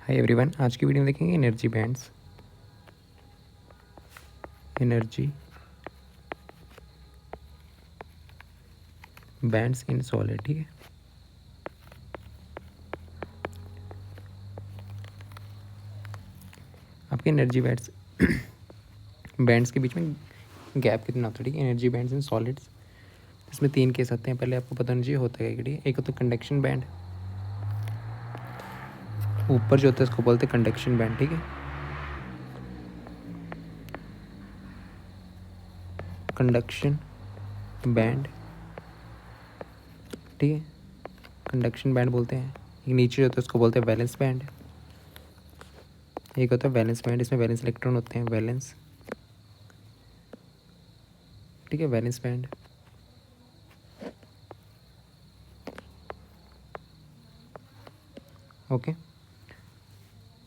Hi everyone, आज की video में देखेंगे energy bands. Energy bands in solid. ठीक है, आपके एनर्जी बैंड्स बैंड्स के बीच में गैप कितना होता है। ठीक है, एनर्जी बैंड्स इन सॉलिड्स, इसमें 3 केस आते हैं। पहले आपको पता होना चाहिए होता है क्या। ठीक है, एक होता है कंडक्शन बैंड, ऊपर जो होता है उसको बोलते हैं कंडक्शन बैंड। ठीक है, कंडक्शन बैंड। ठीक है, कंडक्शन बैंड बोलते हैं। एक नीचे जो होता है उसको बोलते हैं वैलेंस बैंड। एक होता है वैलेंस बैंड, इसमें वैलेंस इलेक्ट्रॉन होते हैं, वैलेंस। ठीक है, वैलेंस बैंड। ओके,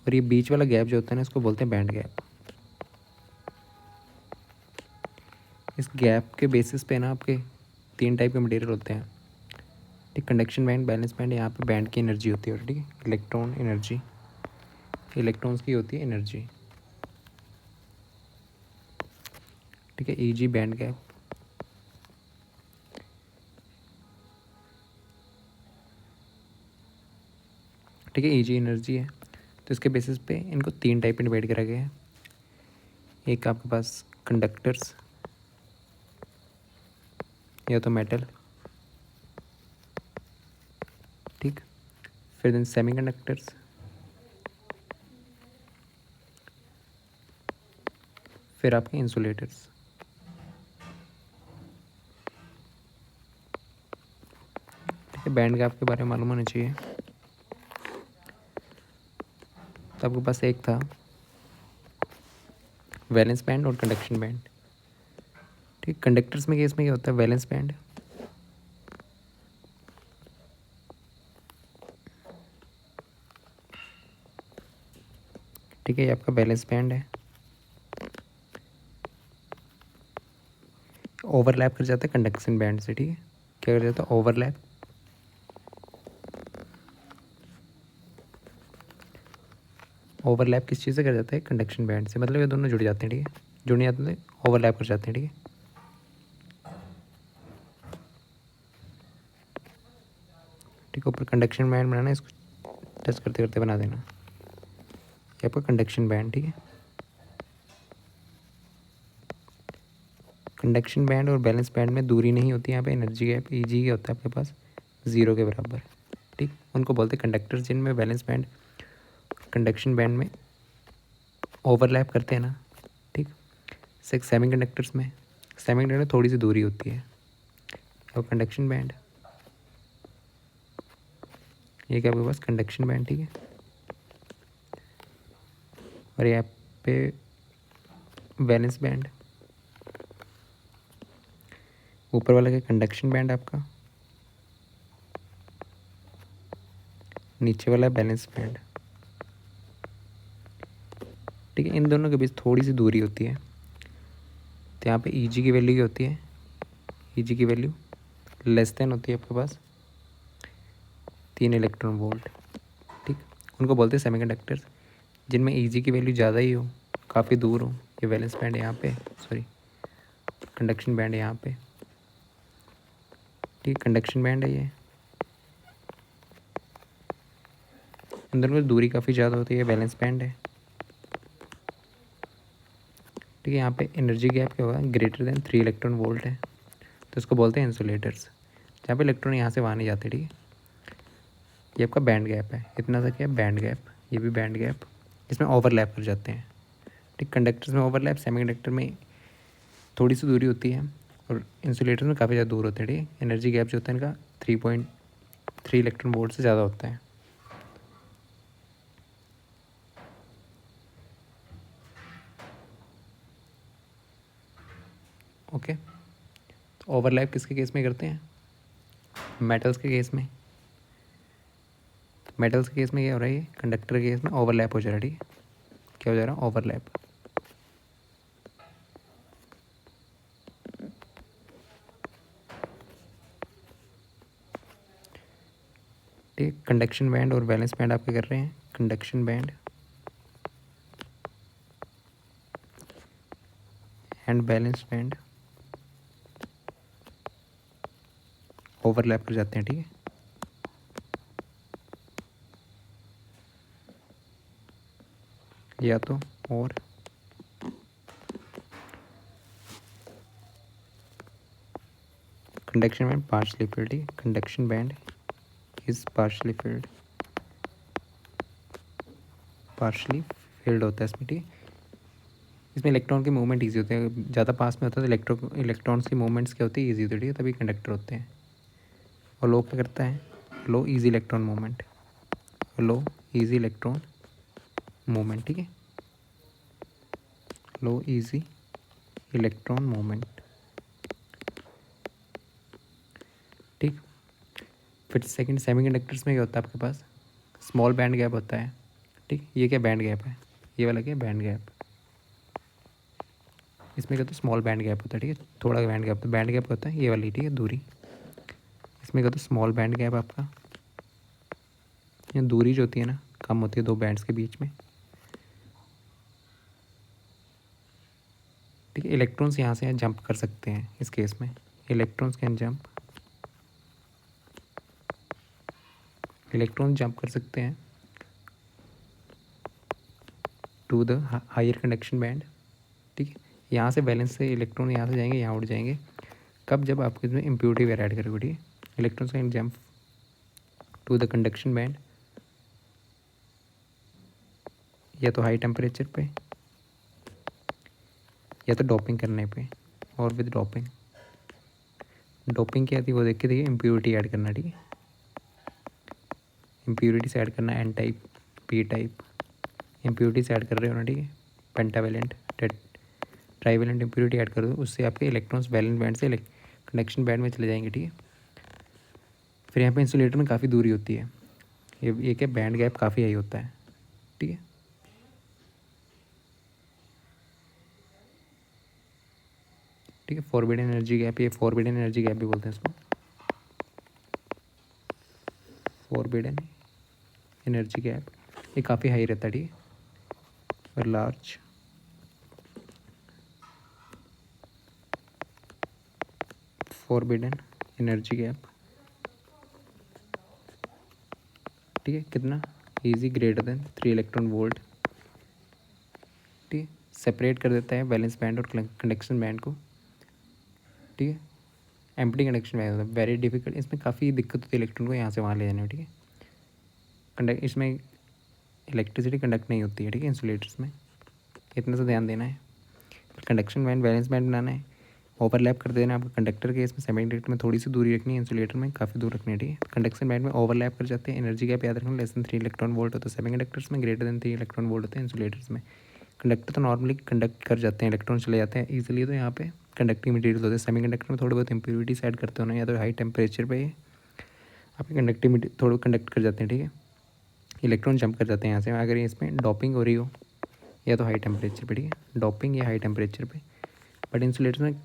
और ये बीच वाला गैप जो होता है ना इसको बोलते हैं बैंड गैप। इस गैप के बेसिस पे ना आपके 3 टाइप के मटेरियल होते हैं। ठीक, कंडक्शन बैंड, बैलेंस बैंड। यहाँ पे बैंड की एनर्जी होती है। ठीक है, इलेक्ट्रॉन एनर्जी, इलेक्ट्रॉन्स की होती है एनर्जी। ठीक है, ईजी बैंड गैप। ठीक है, ईजी एनर्जी है। तो इसके बेसिस पे इनको 3 टाइप में डिवाइड करा गया है। एक आपके पास कंडक्टर्स या तो मेटल। ठीक, फिर देन सेमी कंडक्टर्स, फिर आपके इंसुलेटर्स। ठीक है, बैंड गैप के बारे में मालूम होना चाहिए। तो आपके पास एक था वैलेंस बैंड और कंडक्शन बैंड। ठीक, कंडक्टर्स में केस में क्या होता है, वैलेंस बैंड। ठीक है, ये आपका बैलेंस बैंड है। ओवरलैप कर जाता है कंडक्शन बैंड से। ठीक है, क्या कर जाता है, ओवरलैप। ओवरलैप किस चीज़ से कर जाता है, कंडक्शन बैंड से। मतलब ये दोनों जुड़ जाते हैं। ठीक है, जुड़ नहीं जाते, ओवरलैप कर जाते हैं। ठीक है, ठीक है, ऊपर कंडक्शन बैंड बनाना, इसको टच करते करते बना देना, ये आपका कंडक्शन बैंड। ठीक है, कंडक्शन बैंड और बैलेंस बैंड में दूरी नहीं होती। यहाँ पे एनर्जी गैप ईजी का होता है आपके पास 0 के बराबर। ठीक, उनको बोलते हैं कंडक्टर्स, जिनमें बैलेंस बैंड कंडक्शन बैंड में ओवरलैप करते हैं ना। ठीक, सेमी कंडक्टर्स में, सेमी कंडक्टर में थोड़ी सी दूरी होती है। और कंडक्शन बैंड, ये क्या आपके पास कंडक्शन बैंड। ठीक है, और यहाँ पे बैलेंस बैंड। ऊपर वाला क्या, कंडक्शन बैंड आपका, नीचे वाला बैलेंस बैंड। ठीक है, इन दोनों के बीच थोड़ी सी दूरी होती है। तो यहाँ पे ईजी की वैल्यू क्या होती है, ईजी की वैल्यू लेस देन होती है आपके पास 3 इलेक्ट्रॉन वोल्ट। ठीक, उनको बोलते हैं सेमीकंडक्टर्स, जिनमें ईजी की वैल्यू ज़्यादा ही हो, काफ़ी दूर हो। ये वैलेंस बैंड यहाँ पे, सॉरी कंडक्शन बैंड यहाँ पे। ठीक, कंडक्शन बैंड है ये। इन दोनों में दूरी काफ़ी ज़्यादा होती है, बैलेंस बैंड है। ठीक है, यहाँ पे एनर्जी गैप क्या होगा, ग्रेटर देन 3 इलेक्ट्रॉन वोल्ट है, तो इसको बोलते हैं इंसुलेटर्स। जहाँ पे इलेक्ट्रॉन यहाँ से वहाँ नहीं जाते। ठीक है, ये आपका बैंड गैप है। इतना सा क्या है, बैंड गैप। ये भी बैंड गैप, इसमें ओवरलैप कर जाते हैं। ठीक, कंडक्टर्स में ओवरलैप, सेमीकंडक्टर में थोड़ी सी दूरी होती है, और इंसुलेटर में काफ़ी ज़्यादा दूर होते हैं। ठीक है, एनर्जी गैप जो होता है इनका 3.3 इलेक्ट्रॉन वोल्ट से ज़्यादा होता है। ओके, तो ओवरलैप किसके केस में करते हैं, मेटल्स के केस में। मेटल्स के केस में क्या हो रहा है, ये कंडक्टर के केस में ओवरलैप हो जा रहा है। ठीक है, क्या हो जा रहा है, ओवरलैप। ठीक, कंडक्शन बैंड और वैलेंस बैंड आपके कर रहे हैं। Conduction band and balance band overlap कर जाते हैं, ठीक है। या तो और कंडक्शन बैंड पार्शली फिल्ड, ठीक है। Conduction band is partially field होता है इसमें, ठीक है। इसमें इलेक्ट्रॉन की मूवमेंट ईजी होते हैं, ज़्यादा पास में होता है तो इलेक्ट्रॉन्स की मूवमेंट्स क्या होती है, ईजी होती है, ठीक है, तभी कंडक्टर होते हैं। और लो क्या करता है, लो ईजी इलेक्ट्रॉन मूवमेंट, लो ईजी इलेक्ट्रॉन मूवमेंट, ठीक है, लो ईजी इलेक्ट्रॉन मूवमेंट, ठीक। फिर सेकंड सेमीकंडक्टर्स में क्या होता है आपके पास, स्मॉल बैंड गैप होता है, ठीक। ये क्या बैंड गैप है, ये वाला क्या बैंड गैप, इसमें क्या होता है स्मॉल बैंड गैप होता है, ठीक है, थोड़ा बैंड गैप, तो बैंड गैप होता है ये वाली, ठीक है, दूरी। इसमें क्या होता है स्मॉल बैंड गैप आपका, ये दूरी जो होती है ना कम होती है दो बैंड्स के बीच में, ठीक है। इलेक्ट्रॉन्स यहाँ से जंप कर सकते हैं इस केस में, electrons can jump, electron jump कर सकते हैं to the higher conduction band, ठीक है। यहाँ से बैलेंस से इलेक्ट्रॉन यहाँ से जाएंगे, यहाँ उड़ जाएंगे, कब, जब आप इसमें इम्प्योरिटी वगैरह ऐड करोगे, ठीक है। Electrons can jump to the conduction band, या तो हाई टेम्परेचर पे या तो डोपिंग करने पे, और विद डोपिंग, डोपिंग क्या थी वो देख के, देखिए इम्प्योरिटी ऐड करना, ठीक है, इम्प्योरिटी से ऐड करना, N type P type impurity से ऐड कर रहे हो ना, ठीक है। पेंटावेलेंट ट्राईवेलेंट इम्प्योरिटी ऐड कर दो, उससे आपके इलेक्ट्रॉन्स वैलेंट बैंड से कंडक्शन बैंड में चले जाएंगे, ठीक है। फिर यहाँ पे इंसुलेटर में काफ़ी दूरी होती है, ये क्या बैंड गैप काफ़ी हाई होता है, ठीक है। ठीक है, फॉरबिडन एनर्जी गैप, ये फॉरबिडन एनर्जी गैप भी बोलते हैं इसको, फॉरबिडन एनर्जी गैप, ये काफ़ी हाई रहता है, ठीक है, और लार्ज फॉरबिडन एनर्जी गैप, ठीक है, कितना easy greater than 3 electron volt, ठीक है, सेपरेट कर देता है वैलेंस बैंड और कंडक्शन बैंड को, ठीक है। एम्प्टी कंडक्शन बैंड होता है वेरी डिफिकल्ट, इसमें काफ़ी दिक्कत होती है इलेक्ट्रॉन को यहाँ से वहाँ ले जाने में, ठीक है। इसमें इलेक्ट्रिसिटी कंडक्ट नहीं होती है, ठीक है, इंसुलेटर्स में, इतना सा ध्यान देना है। कंडक्शन बैंड वैलेंस बैंड बनाना है, ओवरलैप कर देना है आपका कंडक्टर के, इसमें सेमीकंडक्टर में थोड़ी सी दूरी रखनी है, इंसुलेटर में काफ़ी दूर रखनी है, ठीक है। कंडक्शन बैंड में ओवरलैप कर जाते हैं, एनर्जी गैप याद रखना, लेस देन 3 इलेक्ट्रॉन वोल्ट होता है सेमीकंडक्टर्स में, ग्रेटर देन 3 इलेक्ट्रॉन वोल्ट होते हैं इंसुलेटर्स में। कंडक्टर तो नॉर्मली कंडक्ट कर जाते हैं, इलेक्ट्रॉन चले जाते हैं ईजिली, तो यहाँ पे कंडक्टिंग मटीरियल होते हैं। सेमीकंडक्टर में थोड़ी बहुत इम्प्योरिटीज ऐड करते हो ना, या तो हाई टेम्परेचर पे आपके कंडक्टिविटी थोड़ा कंडक्ट कर जाते हैं, ठीक है, इलेक्ट्रॉन जंप कर जाते हैं यहाँ से। अगर इसमें डॉपिंग हो रही हो या तो हाई टेम्परेचर पे, ठीक है, डॉपिंग या हाई टेम्परेचर पे, बट इंसुलेटर में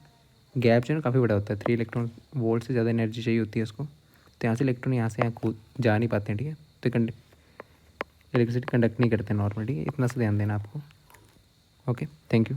गैप जो है ना काफ़ी बड़ा होता है, 3 इलेक्ट्रॉन वोल्ट से ज़्यादा एनर्जी चाहिए होती है उसको, तो यहाँ से इलेक्ट्रॉन यहाँ से यहाँ कूद जा नहीं पाते हैं, ठीक है, तो इलेक्ट्रिसिटी कंडक्ट नहीं करते नॉर्मल, ठीक है, इतना सा ध्यान देना आपको। Okay, thank you.